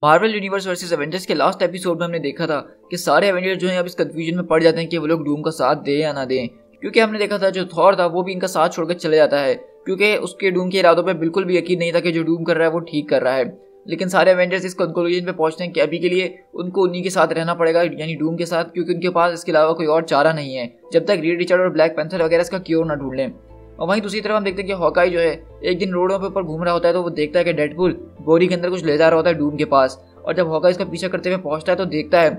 Marvel universe versus Avengers के last episode में हमने देखा था कि सारे एवेंजर्स जो हैं अब इस कंफ्यूजन में पड़ जाते हैं कि वो लोग डूम का साथ दें या ना दें। क्योंकि हमने देखा था जो थॉर था वो भी इनका साथ छोड़कर चले जाता है क्योंकि उसके डूम के इरादों पर बिल्कुल भी यकीन नहीं था कि जो डूम कर रहा है वो ठीक कर रहा है। लेकिन सारे एवेंजर्स इस कंक्लूजन पे पहुंचते हैं कि अभी के लिए उनको उन्हीं के साथ रहना पड़ेगा, यानी डूम के साथ, क्योंकि उनके पास इसके अलावा कोई और चारा नहीं है जब तक रीड रिचर्ड और ब्लैक पैंथर वगैरह इसका क्योर ना ढूंढ लें। और वहीं दूसरी तरफ हम देखते हैं कि हॉकाई जो है एक दिन रोडों पे ऊपर घूम रहा होता है तो वो देखता है कि डेडपूल बोरी के अंदर कुछ ले जा रहा होता है डूम के पास। और जब हॉकाई इसका पीछा करते हुए पहुंचता है तो देखता है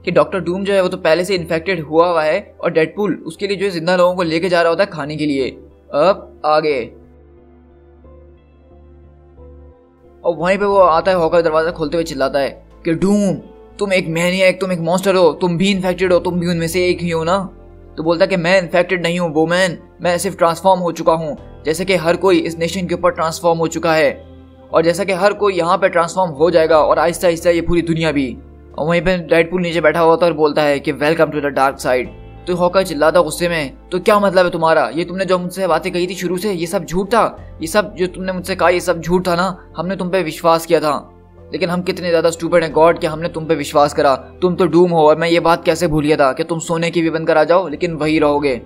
कि डॉक्टर डूम जो है वो तो पहले से इन्फेक्टेड हुआ है और डेडपूल उसके लिए जो है जिंदा लोगों को लेके जा रहा होता है खाने के लिए। अब आगे और वहीं पे वो आता है, हॉकाई दरवाजा खोलते हुए चिल्लाता है कि डूम तुम एक मैनिएक, तुम एक मॉन्स्टर हो, तुम भी इन्फेक्टेड हो, तुम भी उनमें से एक ही हो ना। तो बोलता है कि मैं इन्फेक्टेड नहीं हूँ वोमैन, मैं सिर्फ ट्रांसफॉर्म हो चुका हूँ जैसे कि हर कोई इस नेशन के ऊपर ट्रांसफॉर्म हो चुका है और जैसा कि हर कोई यहाँ पे ट्रांसफॉर्म हो जाएगा और आहिस्ता आहिस्ता ये पूरी दुनिया भी। और वहीं पे डेडपूल नीचे बैठा हुआ था और बोलता है कि welcome to the dark side. तो हॉकाई चिल्लाता गुस्से में, तो क्या मतलब है तुम्हारा? ये तुमने जो मुझसे बातें कही थी शुरू से ये सब झूठ था? ये सब जो तुमने मुझसे कहा ये सब झूठ था ना? हमने तुम पे विश्वास किया था, लेकिन हम कितने ज्यादा स्टूपिड हैं गॉड कि हमने तुम पे विश्वास करा। तुम तो डूम हो और मैं ये बात कैसे भूल गया था कि तुम सोने की भी बनकर आ जाओ लेकिन वही रहोगे।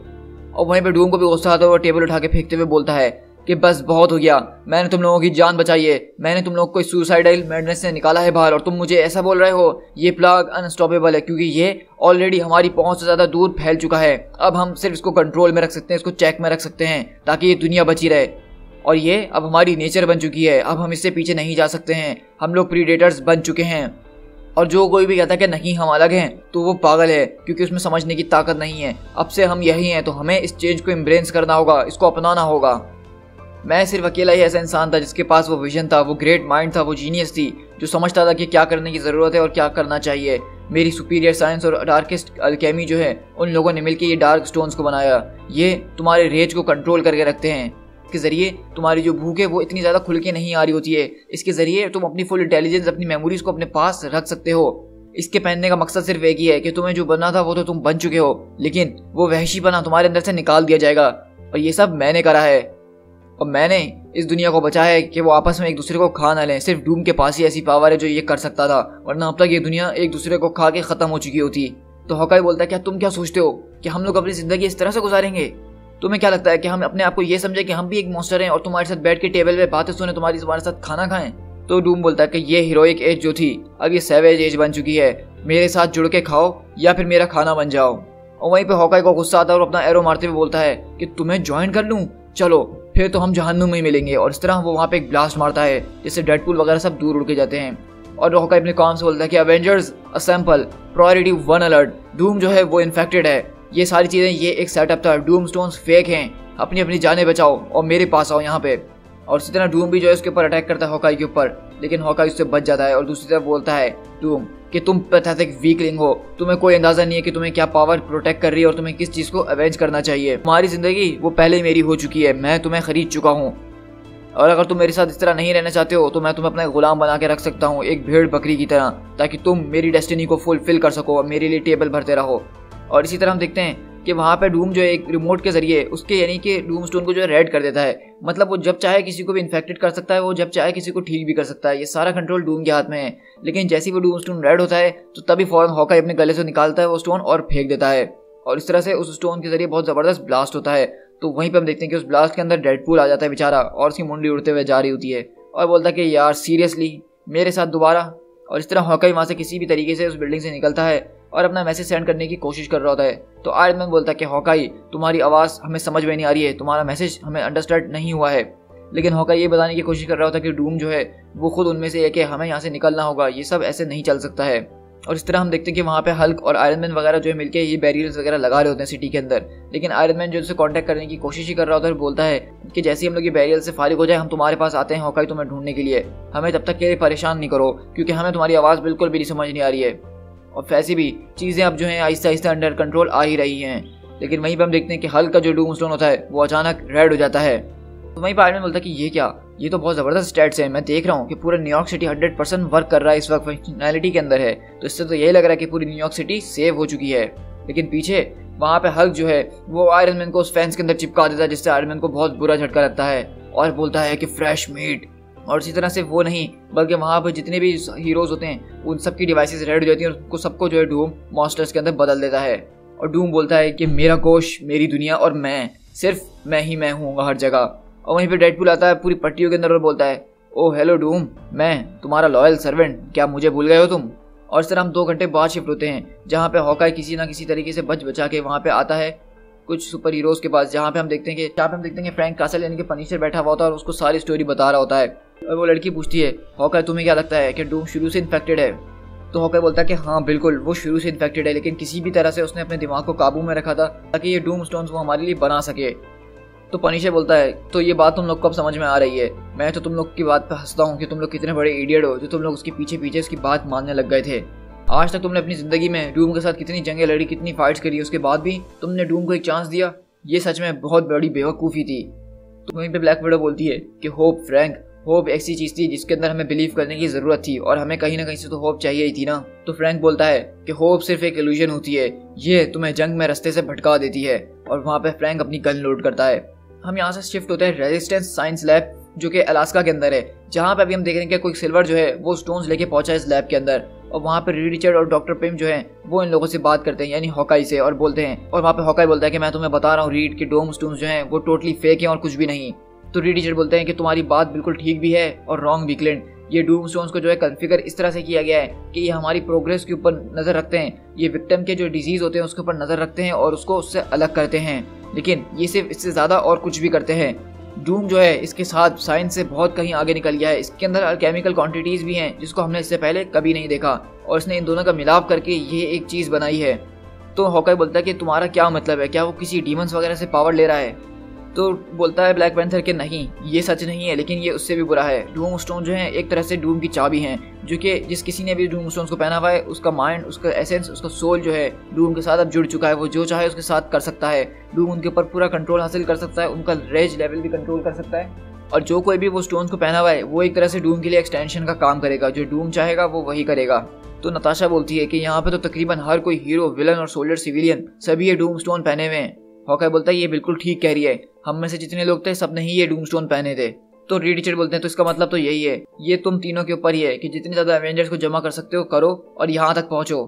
और वहीं पे डूम को भी गुस्सा आता है और टेबल उठा के फेंकते हुए बोलता है कि बस बहुत हो गया, मैंने तुम लोगों की जान बचाई है, मैंने तुम लोगों को सुसाइडल मैडनेस से निकाला है बाहर और तुम मुझे ऐसा बोल रहे हो? ये प्लाग अनस्टॉपेबल है क्योंकि ये ऑलरेडी हमारी पहुंच से ज्यादा दूर फैल चुका है। अब हम सिर्फ इसको कंट्रोल में रख सकते हैं, इसको चेक में रख सकते हैं ताकि ये दुनिया बची रहे। और ये अब हमारी नेचर बन चुकी है, अब हम इससे पीछे नहीं जा सकते हैं, हम लोग प्रीडेटर्स बन चुके हैं। और जो कोई भी कहता है कि नहीं हम अलग हैं तो वो पागल है क्योंकि उसमें समझने की ताकत नहीं है। अब से हम यही हैं तो हमें इस चेंज को एम्ब्रेस करना होगा, इसको अपनाना होगा। मैं सिर्फ अकेला ही ऐसा इंसान था जिसके पास वो विजन था, वो ग्रेट माइंड था, वो जीनियस थी जो समझता था कि क्या करने की ज़रूरत है और क्या करना चाहिए। मेरी सुपीरियर साइंस और डार्केस्ट अल्केमी जो है उन लोगों ने मिलकर ये डार्क स्टोन्स को बनाया। ये तुम्हारे रेज को कंट्रोल करके रखते हैं, इसके ज़रिए तुम्हारी जो भूख है वो इतनी ज़्यादा खुल के नहीं आ रही होती है। इसके ज़रिए तुम अपनी फुल इंटेलिजेंस, अपनी मेमोरीज को अपने पास रख सकते हो। इसके पहनने का मकसद सिर्फ एक ही है कि तुम्हें जो बनना था वो तो तुम बन चुके हो, लेकिन वो वहशीपना तुम्हारे अंदर से निकाल दिया जाएगा। और ये सब मैंने करा है और मैंने इस दुनिया को बचाया है कि वो आपस में एक दूसरे को खा ना लें। सिर्फ डूम के पास ही ऐसी पावर है जो ये कर सकता था, वरना अब तक ये दुनिया एक दूसरे को खा के खत्म हो चुकी होती। तो हॉकाई बोलता है क्या तुम क्या सोचते हो कि हम लोग अपनी जिंदगी इस तरह से गुजारेंगे? तुम्हें क्या लगता है कि हम अपने आप को ये समझे कि हम भी एक मॉन्स्टर हैं और तुम्हारे साथ बैठ के टेबल पे बातें सुने, तुम्हारे साथ खाना खाएं? तो डूम बोलता है कि ये हीरोइक एज जो थी अब ये सैवेज एज बन चुकी है, मेरे साथ जुड़ के खाओ या फिर मेरा खाना बन जाओ। और वहीं पे हॉकाई को गुस्सा आता है और अपना एरो मारते हुए बोलता है कि तुम्हें ज्वाइन कर लूं, चलो फिर तो हम जहन्नुम में ही मिलेंगे। और इस तरह वो वहाँ पे एक ब्लास्ट मारता है जिससे डेडपूल वगैरह सब दूर उड़ के जाते हैं। और हॉकाई अपने काम से बोलता है कि Avengers assemble, priority 1 alert, Doom जो है वो इन्फेक्टेड है, ये सारी चीजें ये एक सेटअप था, डूम स्टोन्स फेक हैं, अपनी अपनी जानें बचाओ और मेरे पास आओ यहाँ पे। और इसी तरह डूम भी जो है उसके ऊपर अटैक करता है हॉकाई के ऊपर, लेकिन हॉकाई उससे बच जाता है। और दूसरी तरफ बोलता है डूम कि तुम पैथेटिक वीकलिंग हो, तुम्हें कोई अंदाजा नहीं है कि तुम्हें क्या पावर प्रोटेक्ट कर रही है और तुम्हें किस चीज को अवेंज करना चाहिए। तुम्हारी जिंदगी वो पहले ही मेरी हो चुकी है, मैं तुम्हें खरीद चुका हूँ और अगर तुम मेरे साथ इस तरह नहीं रहना चाहते हो तो मैं तुम्हें अपना गुलाम बना के रख सकता हूँ, एक भेड़ बकरी की तरह, ताकि तुम मेरी डेस्टिनी को फुलफिल कर सको और मेरे लिए टेबल भरते रहो। और इसी तरह हम देखते हैं कि वहाँ पे डूम जो है एक रिमोट के जरिए उसके यानी कि डूम स्टोन को जो है रेड कर देता है। मतलब वो जब चाहे किसी को भी इन्फेक्टेड कर सकता है, वो जब चाहे किसी को ठीक भी कर सकता है, ये सारा कंट्रोल डूम के हाथ में है। लेकिन जैसे ही वो डूम स्टोन रेड होता है तो तभी फौरन हॉकाई अपने गले से निकालता है वो स्टोन और फेंक देता है और इस तरह से उस स्टोन के जरिए बहुत ज़बरदस्त ब्लास्ट होता है। तो वहीं पर हम देखते हैं कि उस ब्लास्ट के अंदर डेडपूल आ जाता है बेचारा और उसकी मुंडी उड़ते हुए जा रही होती है और बोलता है कि यार सीरियसली मेरे साथ दोबारा। और इस तरह हॉकाई वहाँ से किसी भी तरीके से उस बिल्डिंग से निकलता है और अपना मैसेज सेंड करने की कोशिश कर रहा होता है। तो आयरन मैन बोलता है कि हॉकाई तुम्हारी आवाज़ हमें समझ में नहीं आ रही है, तुम्हारा मैसेज हमें अंडरस्टैंड नहीं हुआ है। लेकिन हॉकाई ये बताने की कोशिश कर रहा होता है कि डूम जो है वो खुद उनमें से है कि हमें यहाँ से निकलना होगा, ये सब ऐसे नहीं चल सकता है। और इस तरह हम देखते हैं कि वहाँ पे हल्क और आयरन मैन वगैरह जो है मिलकर ये बैरियर्स वगैरह लगा रहे होते हैं सिटी के अंदर। लेकिन आयरन मैन जो उनसे कांटेक्ट करने की कोशिश ही कर रहा होता है, बोलता है कि जैसे ही हम लोग ये बैरियर से फारिग हो जाए हम तुम्हारे पास आते हैं हॉकाई तुम्हें ढूंढने के लिए, हमें तब तक के लिए परेशान नहीं करो क्योंकि हमें तुम्हारी आवाज़ बिल्कुल भी नहीं समझ नहीं आ रही है। और वैसे भी चीज़ें अब जो है आहिस्ता आहिस्ता अंडर कंट्रोल आ ही रही हैं। लेकिन वहीं पर हम देखते हैं कि हल्क का जो डूम स्टोन होता है वो अचानक रेड हो जाता है। तो वहीं पर आयरन मैन बोलता है कि ये क्या, ये तो बहुत ज़बरदस्त स्टैट्स है, मैं देख रहा हूँ कि पूरा न्यूयॉर्क सिटी 100% वर्क कर रहा है, इस वक्त फंक्शनैलिटी के अंदर है। तो इससे तो यही लग रहा है कि पूरी न्यूयॉर्क सिटी सेव हो चुकी है। लेकिन पीछे वहाँ पे हल्क जो है वो आयरन मैन को उस फैंस के अंदर चिपका देता है जिससे आयरन मैन को बहुत बुरा झटका लगता है और बोलता है कि फ्रेश मीट। और इसी तरह से वो नहीं बल्कि वहाँ पर जितने भी हीरोज होते हैं उन सबकी डिवाइसेस रेड हो जाती हैं और उनको सबको जो है डूम मॉन्स्टर्स के अंदर बदल देता है। और डूम बोलता है कि मेरा गोश, मेरी दुनिया और मैं, सिर्फ मैं ही मैं हूँ हर जगह। और वहीं पे डेडपूल आता है पूरी पट्टियों के अंदर और बोलता है, ओह हेलो डूम, मैं तुम्हारा लॉयल सर्वेंट, क्या मुझे भूल गए हो तुम। और इस तरह हम 2 घंटे बाद शिफ्ट होते हैं जहाँ पे हॉकाई किसी ना किसी तरीके से बच बचा के वहाँ पे आता है कुछ सुपर हीरोज के पास, जहाँ पे हम देखते हैं कि फ्रैंक कासल यानी कि पनिशर बैठा हुआ होता है और उसको सारी स्टोरी बता रहा होता है। और वो लड़की पूछती है, हॉकाई तुम्हें क्या लगता है कि डूम शुरू से इन्फेक्टेड है? तो हॉकाई बोलता है कि हाँ बिल्कुल, वो शुरू से इन्फेक्टेड है, लेकिन किसी भी तरह से उसने अपने दिमाग को काबू में रखा था ताकि ये डूम स्टोन्स वो हमारे लिए बना सके। तो पनिशर बोलता है, तो ये बात तुम लोग को अब समझ में आ रही है। मैं तो तुम लोग की बात पे हंसता हूँ कि तुम लोग कितने बड़े इडियट हो जो तुम लोग उसके पीछे पीछे उसकी बात मानने लग गए थे। आज तक तुमने अपनी जिंदगी में डूम के साथ कितनी जंगें लड़ी, कितनी फाइट्स करी, उसके बाद भी तुमने डूम को एक चांस दिया। ये सच में बहुत बड़ी बेवकूफ़ी थी। तो वहीं पे ब्लैक विडो बोलती है कि होप फ्रैंक, होप ऐसी चीज़ थी जिसके अंदर हमें बिलीव करने की ज़रूरत थी और हमें कहीं ना कहीं से तो होप चाहिए ही थी ना। तो फ्रैंक बोलता है कि होप सिर्फ एक इल्यूजन होती है, ये तुम्हें जंग में रास्ते से भटका देती है। और वहाँ पे फ्रैंक अपनी गन लोड करता है। हम यहाँ से शिफ्ट होते हैं रेजिस्टेंस साइंस लैब जो कि अलास्का के अंदर है, जहाँ पे अभी हम देख रहे हैं कि कोई सिल्वर जो है वो स्टोन्स लेके पहुंचा है इस लैब के अंदर। और वहाँ पे रीड रिचर्ड और डॉक्टर पिम जो है वो इन लोगों से बात करते हैं यानी हॉकाई से, और बोलते हैं, और वहाँ पे हॉकाई बोलता है कि मैं तुम्हें बता रहा हूँ रीड कि डोम स्टोन्स जो हैं वो टोटली फेक हैं और कुछ भी नहीं। तो रीड रिचर्ड बोलते हैं कि तुम्हारी बात बिल्कुल ठीक भी है और रॉन्ग भी क्लिंट। ये डूम स्टोन्स को जो है कॉन्फ़िगर इस तरह से किया गया है कि ये हमारी प्रोग्रेस के ऊपर नज़र रखते हैं, ये विक्टिम के जो डिजीज़ होते हैं उसके ऊपर नज़र रखते हैं और उसको उससे अलग करते हैं, लेकिन ये सिर्फ इससे ज़्यादा और कुछ भी करते हैं। डूम जो है इसके साथ साइंस से बहुत कहीं आगे निकल गया है। इसके अंदर केमिकल क्वांटिटीज़ भी हैं जिसको हमने इससे पहले कभी नहीं देखा और इसने इन दोनों का मिलाप करके ये एक चीज़ बनाई है। तो हॉकाई बोलता है कि तुम्हारा क्या मतलब है, क्या वो किसी डीमंस वगैरह से पावर ले रहा है? तो बोलता है ब्लैक पैंथर कि नहीं, ये सच नहीं है, लेकिन ये उससे भी बुरा है। डूम स्टोन जो है एक तरह से डूम की चाबी हैं, जो कि जिस किसी ने भी डूम स्टोन्स को पहना हुआ है उसका माइंड, उसका एसेंस, उसका सोल जो है डूम के साथ अब जुड़ चुका है। वो जो चाहे उसके साथ कर सकता है। डूम उनके ऊपर पूरा कंट्रोल हासिल कर सकता है, उनका रेज लेवल भी कंट्रोल कर सकता है। और जो कोई भी वो स्टोन्स को पहना हुआ है वो एक तरह से डूम के लिए एक्सटेंशन का काम करेगा। जो डूम चाहेगा वो वही करेगा। तो नताशा बोलती है कि यहाँ पे तो तकरीबन हर कोई हीरो, विलन और सोल्जर, सिविलियन सभी ये डूम स्टोन पहने हुए हैं। हॉकाई बोलता है ये बिल्कुल ठीक कह रही है, हम में से जितने लोग थे सब ने ही ये डूम स्टोन पहने थे। तो रीड रिचर्ड बोलते हैं तो इसका मतलब तो यही है, ये तुम तीनों के ऊपर ही है कि जितने ज्यादा एवेंजर्स को जमा कर सकते हो करो और यहाँ तक पहुंचो।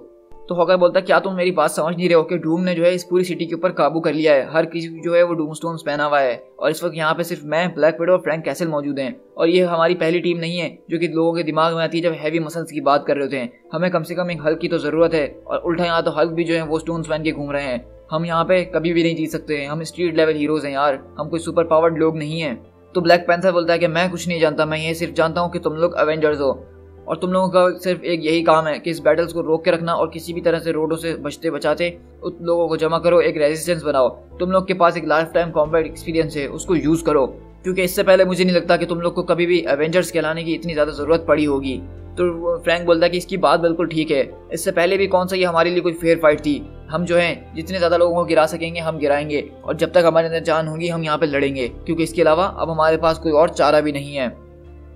तो हॉकाई बोलता है क्या तुम मेरी बात समझ नहीं रहे हो कि डूम ने जो है इस पूरी सिटी के ऊपर काबू कर लिया है। हर किसी जो है वो डूम स्टोन्स पहना हुआ है और इस वक्त यहाँ पे सिर्फ मैं, ब्लैक विडो और फ्रैंक कैसल मौजूद हैं। और ये हमारी पहली टीम नहीं है जो कि लोगों के दिमाग में आती है जब हैवी मसल्स की बात कर रहे होते हैं। हमें कम से कम एक हल्क की तो जरूरत है, और उल्टा यहाँ तो हल्क भी जो है वो स्टोन्स पहन के घूम रहे हैं। हम यहाँ पे कभी भी नहीं जीत सकते हैं, हम स्ट्रीट लेवल हीरोज हैं यार, हम कोई सुपर पावर्ड लोग नहीं हैं। तो ब्लैक पैंथर बोलता है कि मैं कुछ नहीं जानता, मैं ये सिर्फ जानता हूँ कि तुम लोग एवेंजर्स हो और तुम लोगों का सिर्फ एक यही काम है कि इस बैटल्स को रोक के रखना और किसी भी तरह से रोडों से बचते बचाते उन लोगों को जमा करो, एक रेजिस्टेंस बनाओ। तुम लोग के पास एक लाइफ टाइम कॉम्बैट एक्सपीरियंस है, उसको यूज करो, क्योंकि इससे पहले मुझे नहीं लगता कि तुम लोग को कभी भी एवेंजर्स कहलाने की इतनी ज़्यादा ज़रूरत पड़ी होगी। तो फ्रैंक बोलता है कि इसकी बात बिल्कुल ठीक है, इससे पहले भी कौन सा ये हमारे लिए कोई फेयर फाइट थी। हम जो हैं जितने ज़्यादा लोगों को गिरा सकेंगे हम गिराएंगे, और जब तक हमारे अंदर जान होगी हम यहाँ पे लड़ेंगे, क्योंकि इसके अलावा अब हमारे पास कोई और चारा भी नहीं है।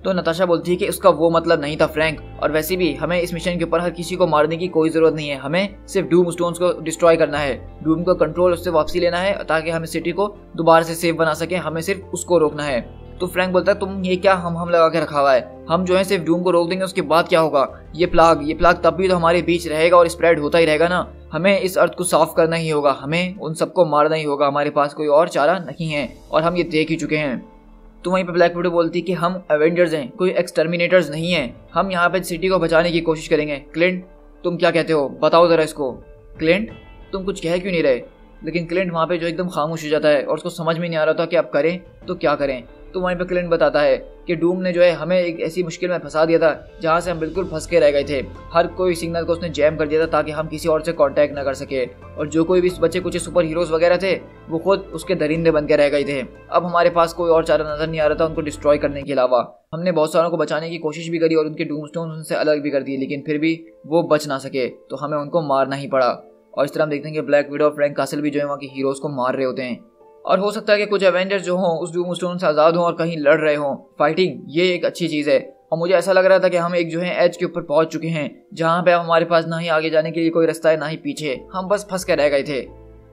तो नताशा बोलती है कि उसका वो मतलब नहीं था फ्रैंक, और वैसे भी हमें इस मिशन के ऊपर हर किसी को मारने की कोई ज़रूरत नहीं है, हमें सिर्फ डूम स्टोन्स को डिस्ट्रॉय करना है, डूम को कंट्रोल उससे वापसी लेना है ताकि हम इस सिटी को दोबारा से सेव बना सकें, हमें सिर्फ उसको रोकना है। तो फ्रैंक बोलता है तुम ये क्या हम लगा के रखा हुआ है, हम जो है सिर्फ डूम को रोक देंगे, उसके बाद क्या होगा? ये प्लाग तब भी तो हमारे बीच रहेगा और स्प्रेड होता ही रहेगा ना। हमें इस अर्थ को साफ करना ही होगा, हमें उन सबको मारना ही होगा, हमारे पास कोई और चारा नहीं है और हम ये देख ही चुके हैं। तो वहीं पे ब्लैक विडो बोलती कि हम एवेंजर्स हैं, कोई एक्सटर्मिनेटर्स नहीं हैं, हम यहाँ पे सिटी को बचाने की कोशिश करेंगे। क्लिंट तुम क्या कहते हो, बताओ जरा इसको। क्लिंट तुम कुछ कह क्यों नहीं रहे? लेकिन क्लिंट वहाँ पे जो एकदम खामोश हो जाता है और उसको समझ में नहीं आ रहा था कि अब करें तो क्या करें। तो वहीं पे क्लिंट बताता है कि डूम ने जो है हमें एक ऐसी मुश्किल में फंसा दिया था जहाँ से हम बिल्कुल फंस के रह गए थे। हर कोई सिग्नल को उसने जैम कर दिया था ताकि हम किसी और से कांटेक्ट ना कर सके, और जो कोई भी इस बच्चे कुछ सुपर हीरोज वगैरह थे वो खुद उसके दरिंदे बन के रह गए थे। अब हमारे पास कोई और चारा नजर नहीं आ रहा था उनको डिस्ट्रॉय करने के अलावा। हमने बहुत सारों को बचाने की कोशिश भी करी और उनके डूम स्टोन्स उनसे अलग भी कर दिए, लेकिन फिर भी वो बच ना सके, तो हमें उनको मारना ही पड़ा। और इस तरह हम देखते हैं कि ब्लैक विडो और फ्रैंक कासल भी जो है वहाँ के हीरोज को मार रहे होते हैं। और हो सकता है कि कुछ एवेंजर्स जो हों उस डूम स्टोन से आज़ाद हों और कहीं लड़ रहे हों। फाइटिंग ये एक अच्छी चीज़ है, और मुझे ऐसा लग रहा था कि हम एक जो है एज के ऊपर पहुंच चुके हैं जहां पे अब हमारे पास ना ही आगे जाने के लिए कोई रास्ता है ना ही पीछे, हम बस फंस के रह गए थे।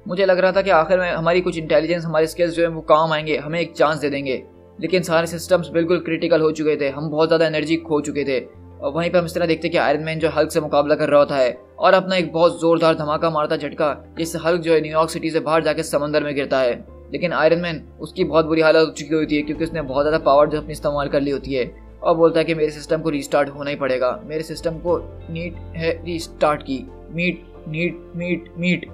मुझे लग रहा था कि आखिर में हमारी कुछ इंटेलिजेंस, हमारे स्किल्स जो है वो काम आएंगे, हमें एक चांस दे देंगे। लेकिन सारे सिस्टम्स बिल्कुल क्रिटिकल हो चुके थे, हम बहुत ज़्यादा एनर्जी खो चुके थे। और वहीं पे हम इस तरह देखते कि आयरन मैन जो हल्क से मुकाबला कर रहा होता है और अपना एक बहुत जोरदार धमाका मारता झटका, जिससे हल्क जो है न्यूयॉर्क सिटी से बाहर जाके समंदर में गिरता है। लेकिन आयरन मैन उसकी बहुत बुरी हालत हो चुकी होती है क्योंकि उसने बहुत ज़्यादा पावर जो अपनी इस्तेमाल कर ली होती है, और बोलता है कि मेरे सिस्टम को रीस्टार्ट होना ही पड़ेगा, मेरे सिस्टम को नीड है रीस्टार्ट की, मीट नीड मीट मीट।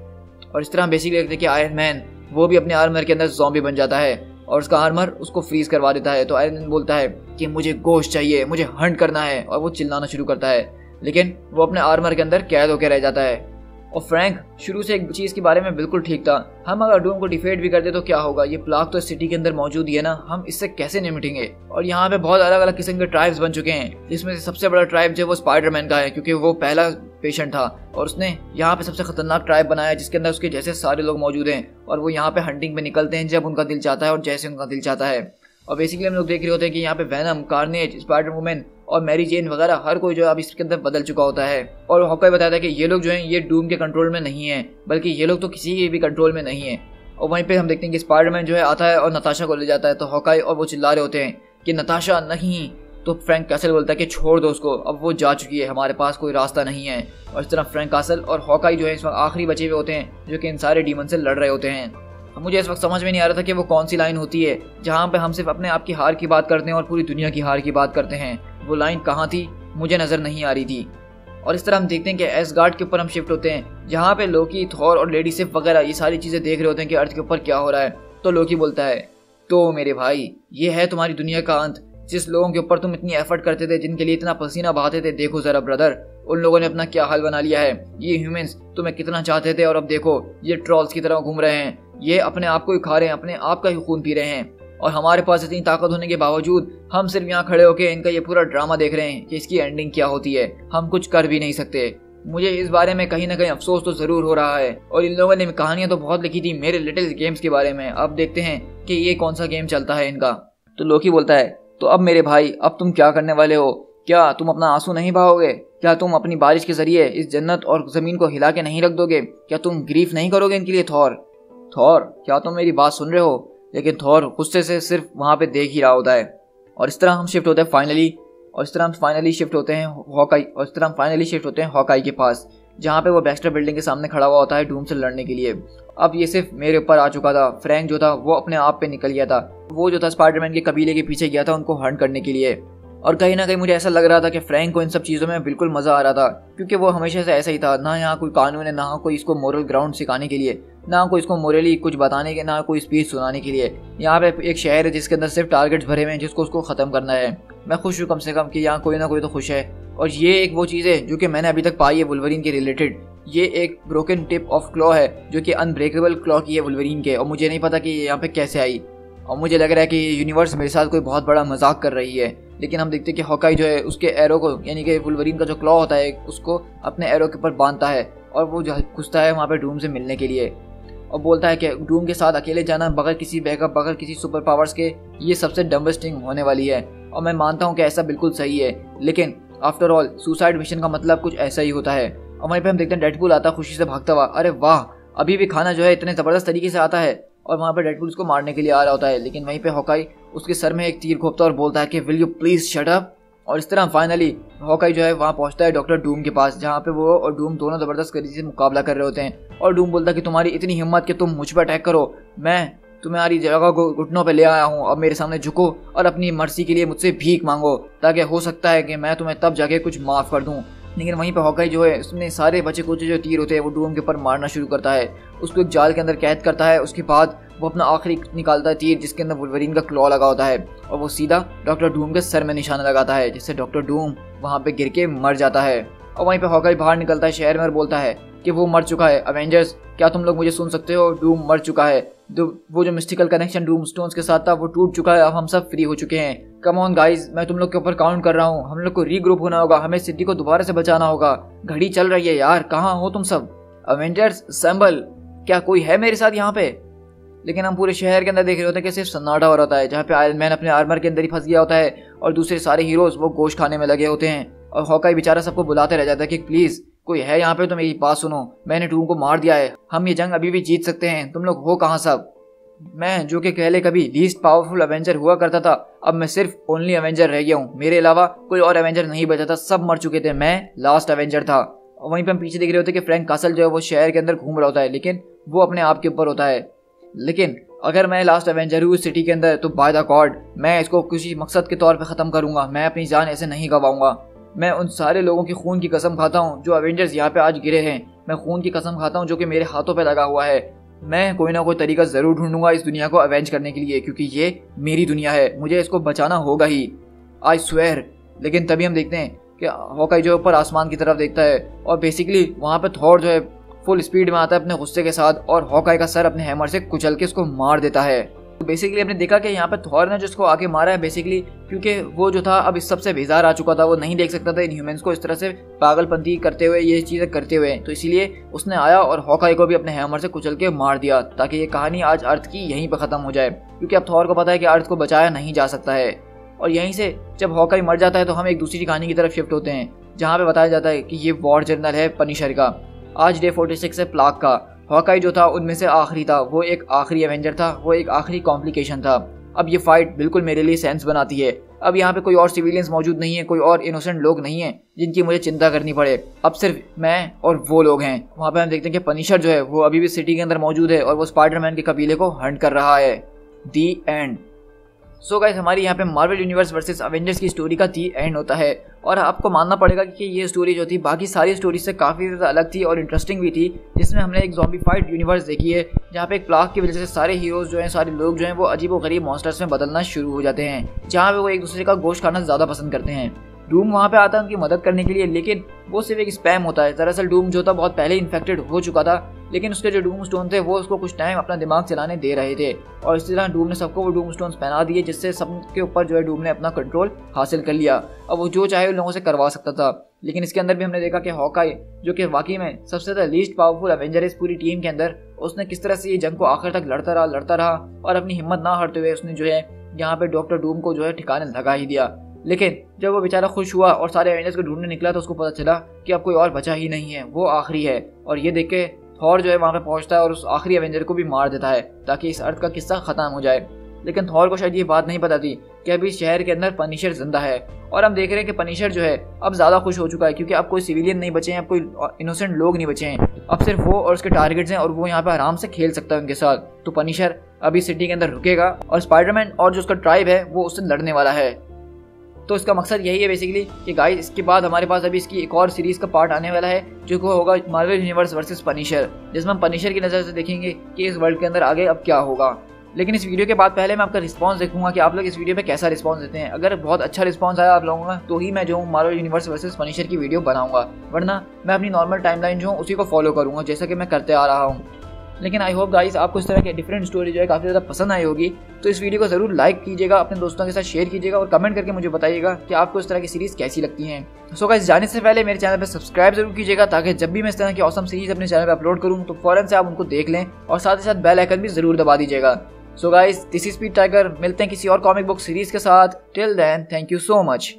और इस तरह बेसिकली देखते कि आयरन मैन वो भी अपने आर्मर के अंदर ज़ॉम्बी बन जाता है और उसका आर्मर उसको फ्रीज करवा देता है। तो आयरन मैन बोलता है कि मुझे गोश्त चाहिए, मुझे हंट करना है, और वो चिल्लाना शुरू करता है, लेकिन वो अपने आर्मर के अंदर कैद होकर रह जाता है। और फ्रैंक शुरू से एक चीज़ के बारे में बिल्कुल ठीक था, हम अगर डूम को डिफेट भी कर दे तो क्या होगा, ये प्लाग तो सिटी के अंदर मौजूद ही है ना, हम इससे कैसे निपटेंगे। और यहाँ पे बहुत अलग अलग किस्म के ट्राइब्स बन चुके हैं, जिसमें से सबसे बड़ा ट्राइब जो वो स्पाइडरमैन का है क्योंकि वो पहला पेशेंट था और उसने यहाँ पे सबसे खतरनाक ट्राइब बनाया जिसके अंदर उसके जैसे सारे लोग मौजूद हैं और वो यहाँ पे हंटिंग पे निकलते हैं जब उनका दिल चाहता है और जैसे उनका दिल चाहता है। और बेसिकली हम लोग देख रहे होते हैं कि यहाँ पे वेनम, कार्नेज, स्पाइडर वुमेन और मैरी जेन वगैरह हर कोई जो अब इसके अंदर बदल चुका होता है। और हॉकाई बताता है कि ये लोग जो हैं ये डूम के कंट्रोल में नहीं है, बल्कि ये लोग तो किसी के भी कंट्रोल में नहीं है। और वहीं पे हम देखते हैं कि स्पाइडरमैन जो है आता है और नताशा को ले जाता है। तो हॉकाई और वो चिल्ला रहे होते हैं कि नताशा नहीं, तो फ्रैंक कैसल बोलता है कि छोड़ दो उसको, अब वो जा चुकी है, हमारे पास कोई रास्ता नहीं है। और इस तरह फ्रैंक कासल और हॉकाई जो है इस वक्त आखिरी बचे हुए होते हैं जो कि इन सारे डीमन से लड़ रहे होते हैं। मुझे इस वक्त समझ में नहीं आ रहा था कि वो कौन सी लाइन होती है जहाँ पे हम सिर्फ अपने आप की हार की बात करते हैं और पूरी दुनिया की हार की बात करते हैं। वो लाइन कहाँ थी मुझे नज़र नहीं आ रही थी। और इस तरह हम देखते हैं कि एसगार्ड के ऊपर हम शिफ्ट होते हैं जहाँ पे लोकी, थॉर और लेडी सिफ वगैरह ये सारी चीज़ें देख रहे होते हैं कि अर्थ के ऊपर क्या हो रहा है। तो लोकी बोलता है, तो मेरे भाई ये है तुम्हारी दुनिया का अंत, जिस लोगों के ऊपर तुम इतनी एफर्ट करते थे, जिनके लिए इतना पसीना बहाते थे, देखो जरा ब्रदर उन लोगों ने अपना क्या हाल बना लिया है। ये ह्यूमंस तुम्हें कितना चाहते थे और अब देखो ये ट्रॉल्स की तरह घूम रहे हैं, ये अपने आप को ही खा रहे हैं, अपने आप का ही खून पी रहे हैं। और हमारे पास इतनी ताकत होने के बावजूद हम सिर्फ यहाँ खड़े होकर इनका ये पूरा ड्रामा देख रहे हैं कि इसकी एंडिंग क्या होती है, हम कुछ कर भी नहीं सकते। मुझे इस बारे में कहीं ना कहीं अफसोस तो जरूर हो रहा है। और इन लोगों ने कहानियां तो बहुत लिखी थी मेरे लिटिल गेम्स के बारे में, अब देखते हैं कि ये कौन सा गेम चलता है इनका। तो लोकी बोलता है, तो अब मेरे भाई अब तुम क्या करने वाले हो, क्या तुम अपना आंसू नहीं बहाओगे, क्या तुम अपनी बारिश के जरिए इस जन्नत और जमीन को हिला के नहीं रख दोगे, क्या तुम ग्रीफ नहीं करोगे इनके लिए। थॉर क्या तुम मेरी बात सुन रहे हो। लेकिन थॉर गुस्से से सिर्फ वहां पे देख ही रहा होता है। और इस तरह हम शिफ्ट होते हैं फाइनली शिफ्ट होते हैं हॉकाई के पास, जहाँ पे वो बैक्स्टर बिल्डिंग के सामने खड़ा हुआ होता है डूम से लड़ने के लिए। अब ये सिर्फ मेरे ऊपर आ चुका था, फ्रैंक जो था वो अपने आप पे निकल गया था, वो जो था स्पाइडरमैन के कबीले के पीछे गया था उनको हंट करने के लिए। और कहीं ना कहीं मुझे ऐसा लग रहा था कि फ्रैंक को इन सब चीज़ों में बिल्कुल मज़ा आ रहा था, क्योंकि वो हमेशा से ऐसा ही था, ना यहाँ कोई कानून है, ना कोई इसको मोरल ग्राउंड सिखाने के लिए, ना कोई इसको मोरली कुछ बताने के, ना कोई स्पीच सुनाने के लिए। यहाँ पे एक शहर है जिसके अंदर सिर्फ टारगेट्स भरे हुए हैं जिसको उसको ख़त्म करना है। मैं खुश हूँ कम से कम कि यहाँ कोई ना कोई तो खुश है। और ये एक वो चीज़ है जो कि मैंने अभी तक पाई है वुल्वरीन के रिलेटेड, ये एक ब्रोकन टिप ऑफ क्लॉ है जो कि अनब्रेकेबल क्लॉ की है वुल्वरीन के, और मुझे नहीं पता कि ये यहाँ पे कैसे आई। और मुझे लग रहा है कि ये यूनिवर्स मेरे साथ कोई बहुत बड़ा मजाक कर रही है। लेकिन हम देखते हैं कि हॉकाई जो है उसके एरो को, यानी कि वुल्वरीन का जो क्लॉ होता है, उसको अपने एरो के ऊपर बांधता है और वो घुसता है वहाँ पे डूम से मिलने के लिए और बोलता है कि डूम के साथ अकेले जाना बगैर किसी बैकअप, बगैर किसी सुपर पावर्स के, ये सबसे डम्बेस्ट थिंग होने वाली है। और मैं मानता हूँ कि ऐसा बिल्कुल सही है, लेकिन आफ्टर ऑल सुसाइड मिशन का मतलब कुछ ऐसा ही होता है। और वहीं पे हम देखते हैं डेडपूल आता है खुशी से भागता हुआ, अरे वाह अभी भी खाना जो है इतने ज़बरदस्त तरीके से आता है। और वहाँ पे डेडपूल उसको मारने के लिए आ रहा होता है, लेकिन वहीं पे हॉकाई उसके सर में एक तीर घोंपता है और बोलता है कि will you please shut up. और इस तरह फाइनली हॉकाई जो है वहाँ पहुँचता है डॉक्टर डूम के पास, जहाँ पे वो और डूम दोनों ज़बरदस्त तरीके से मुकाबला कर रहे होते हैं। और डूम बोलता है कि तुम्हारी इतनी हिम्मत कि तुम मुझ पर अटैक करो, मैं तुम्हारी जगह को घुटनों पे ले आया हूँ, अब मेरे सामने झुको और अपनी मर्सी के लिए मुझसे भीख मांगो, ताकि हो सकता है कि मैं तुम्हें तब जाके कुछ माफ़ कर दूँ। लेकिन वहीं पे हॉकाई जो है उसने सारे बचे कुचे जो तीर होते हैं वो डूम के ऊपर मारना शुरू करता है, उसको एक जाल के अंदर कैद करता है। उसके बाद वो अपना आखिरी निकालता है तीर जिसके अंदर वुल्वरीन का क्लॉ लगा होता है और वो सीधा डॉक्टर डूम के सर में निशाना लगाता है, जिससे डॉक्टर डूम वहाँ पे गिर के मर जाता है। और वहीं पे हॉकाई बाहर निकलता है शहर में और बोलता है कि वो मर चुका है। अवेंजर्स क्या तुम लोग मुझे सुन सकते हो, डूम मर चुका है, वो जो मिस्टिकल कनेक्शन डूम स्टोन्स के साथ था वो टूट चुका है, अब हम सब फ्री हो चुके हैं। कम ऑन गाइज, मैं तुम लोग के ऊपर काउंट कर रहा हूँ, हम लोग को रीग्रुप होना होगा, हमें सिटी को दोबारा से बचाना होगा, घड़ी चल रही है यार, कहाँ हो तुम सब। अवेंजर्स असेंबल, क्या कोई है मेरे साथ यहाँ पे। लेकिन हम पूरे शहर के अंदर देख रहे होते हैं कि सिर्फ सन्नाटा हो रहा है, जहाँ पे आयरन मैन अपने आर्मर के अंदर ही फंस गया होता है और दूसरे सारे हीरोज वो गोश्त खाने में लगे होते हैं। और हॉकाई बेचारा सबको बुलाते रह जाता है कि प्लीज कोई है यहाँ पे तो मेरी बात सुनो, मैंने डूम को मार दिया है, हम ये जंग अभी भी जीत सकते हैं, तुम लोग हो कहाँ सब। मैं जो कि पहले कभी लीस्ट पावरफुल एवेंजर हुआ करता था, अब मैं सिर्फ ओनली एवेंजर रह गया हूँ। मेरे अलावा कोई और एवेंजर नहीं बचा था, सब मर चुके थे, मैं लास्ट एवेंजर था। वहीं पे हम पीछे देख रहे होते कि फ्रैंक कासल जो है वो शहर के अंदर घूम रहा होता है, लेकिन वो अपने आप के ऊपर होता है। लेकिन अगर मैं लास्ट एवेंजर हूँ इस सिटी के अंदर, तो बाय द गॉड मैं इसको किसी मकसद के तौर पे ख़त्म करूँगा। मैं अपनी जान ऐसे नहीं गवाऊंगा। मैं उन सारे लोगों की खून की कसम खाता हूँ जो एवेंजर्स यहाँ पे आज गिरे हैं। मैं खून की कसम खाता हूँ जो कि मेरे हाथों पे लगा हुआ है। मैं कोई ना कोई तरीका ज़रूर ढूंढूंगा इस दुनिया को अवेंज करने के लिए, क्योंकि ये मेरी दुनिया है, मुझे इसको बचाना होगा ही, आई स्वेयर। लेकिन तभी हम देखते हैं कि हॉकाई जो ऊपर आसमान की तरफ देखता है और बेसिकली वहाँ पे थॉर जो है फुल स्पीड में आता है अपने गुस्से के साथ और हॉकाई का सर अपने हैमर से कुचल के उसको मार देता है। तो बेसिकली हमने देखा कि यहाँ पे थॉर ने जिसको आके मारा है बेसिकली क्योंकि वो जो था अब इस सबसे बेजार आ चुका था, वो नहीं देख सकता था इन ह्यूमंस को इस तरह से पागलपंती करते हुए, ये चीज़ें करते हुए। तो इसीलिए उसने आया और हॉकाई को भी अपने हैमर से कुचल के मार दिया ताकि ये कहानी आज अर्थ की यहीं पर ख़त्म हो जाए, क्योंकि अब थॉर को पता है कि अर्थ को बचाया नहीं जा सकता है। और यहीं से जब हॉकाई मर जाता है तो हम एक दूसरी कहानी की तरफ शिफ्ट होते हैं, जहाँ पे बताया जाता है कि ये वॉर जर्नल है पनिशर का। आज डे 46 है प्लाग का। हॉकाई जो था उनमें से आखिरी था, वो एक आखिरी एवेंजर था, वो एक आखिरी कॉम्प्लिकेशन था। अब ये फाइट बिल्कुल मेरे लिए सेंस बनाती है। अब यहाँ पे कोई और सिविलियंस मौजूद नहीं है, कोई और इनोसेंट लोग नहीं हैं जिनकी मुझे चिंता करनी पड़े। अब सिर्फ मैं और वो लोग हैं। वहाँ पे हम देखते हैं कि पनिशर जो है वो अभी भी सिटी के अंदर मौजूद है और वो स्पाइडरमैन के कबीले को हंट कर रहा है। दी एंड। सो गाइस, हमारी यहाँ पे मार्वल यूनिवर्स वर्सेस अवेंजर्स की स्टोरी का दी एंड होता है और आपको मानना पड़ेगा कि ये स्टोरी जो थी बाकी सारी स्टोरी से काफ़ी ज़्यादा अलग थी और इंटरेस्टिंग भी थी, जिसमें हमने एक ज़ॉम्बी फाइट यूनिवर्स देखी है जहाँ पे एक प्लाग की वजह से सारे हीरोज़ जो हैं, सारे लोग जो हैं वो अजीब व गरीब मॉन्स्टर्स में बदलना शुरू हो जाते हैं, जहाँ पे वो एक दूसरे का गोश्त खाना ज़्यादा पसंद करते हैं। डूम वहाँ पे आता है उनकी मदद करने के लिए, लेकिन वो सिर्फ एक स्पैम होता है। दरअसल डूम जो था बहुत पहले इन्फेक्टेड हो चुका था, लेकिन उसके जो डूम स्टोन थे वो उसको कुछ टाइम अपना दिमाग चलाने दे रहे थे और इसी तरह डूम ने सबको वो डूम स्टोन पहना दिए, जिससे सबके ऊपर जो है डूम ने अपना कंट्रोल हासिल कर लिया। अब वो जो चाहे उन लोगों से करवा सकता था। लेकिन इसके अंदर भी हमने देखा कि हॉकाई जो कि वाकई में सबसे ज़्यादा लीस्ट पावरफुल एवेंजर इस पूरी टीम के अंदर, उसने किस तरह से ये जंग को आखिर तक लड़ता रहा और अपनी हिम्मत ना हारते हुए उसने जो है यहाँ पे डॉक्टर डूम को जो है ठिकाने लगा ही दिया। लेकिन जब वो बेचारा खुश हुआ और सारे एवेंजर्स को ढूंढने निकला तो उसको पता चला कि अब कोई और बचा ही नहीं है, वो आखिरी है। और ये देख के थॉर जो है वहाँ पे पहुँचता है और उस आखिरी एवेंजर को भी मार देता है ताकि इस अर्थ का किस्सा खत्म हो जाए। लेकिन थॉर को शायद ये बात नहीं पता थी कि अभी शहर के अंदर पनिशर जिंदा है और हम देख रहे हैं कि पनिशर जो है अब ज़्यादा खुश हो चुका है, क्योंकि अब कोई सिविलियन नहीं बचे हैं, अब कोई इनोसेंट लोग नहीं बचे हैं, अब सिर्फ वो और उसके टारगेट्स हैं और वो यहाँ पे आराम से खेल सकता है उनके साथ। तो पनिशर अभी सिटी के अंदर रुकेगा और स्पाइडरमैन और जो उसका ट्राइब है वो उससे लड़ने वाला है। तो इसका मकसद यही है बेसिकली कि गाइस इसके बाद हमारे पास अभी इसकी एक और सीरीज़ का पार्ट आने वाला है जो कि होगा मार्वल यूनिवर्स वर्सेस पनिशर, जिसमें हम पनिशर की नज़र से देखेंगे कि इस वर्ल्ड के अंदर आगे अब क्या होगा। लेकिन इस वीडियो के बाद पहले मैं आपका रिस्पांस देखूंगा कि आप लोग इस वीडियो पे कैसा रिस्पांस देते हैं। अगर बहुत अच्छा रिस्पांस आया आप लोगों का तो ही मैं जो हूँ मार्वल यूनिवर्स वर्सेस पनिशर की वीडियो बनाऊंगा, वरना मैं अपनी नॉर्मल टाइमलाइन जो हूँ उसी को फॉलो करूँगा जैसा कि मैं करते आ रहा हूँ। लेकिन आई होप गाइस आपको इस तरह के डिफरेंट स्टोरी जो है काफ़ी ज़्यादा पसंद आई होगी, तो इस वीडियो को ज़रूर लाइक कीजिएगा, अपने दोस्तों के साथ शेयर कीजिएगा और कमेंट करके मुझे बताइएगा कि आपको इस तरह की सीरीज़ कैसी लगती हैं। सो गाइस जाने से पहले मेरे चैनल पर सब्सक्राइब जरूर कीजिएगा ताकि जब भी मैं इस तरह की ऑसम सीरीज अपने चैनल पर अपलोड करूँ तो फौरन से आप उनको देख लें और साथ ही साथ बेल आइकन भी ज़रूर दबा दीजिएगा। So guys this is Speed Tiger, मिलते हैं किसी और कॉमिक बुक सीरीज़ के साथ। Till then thank you so much.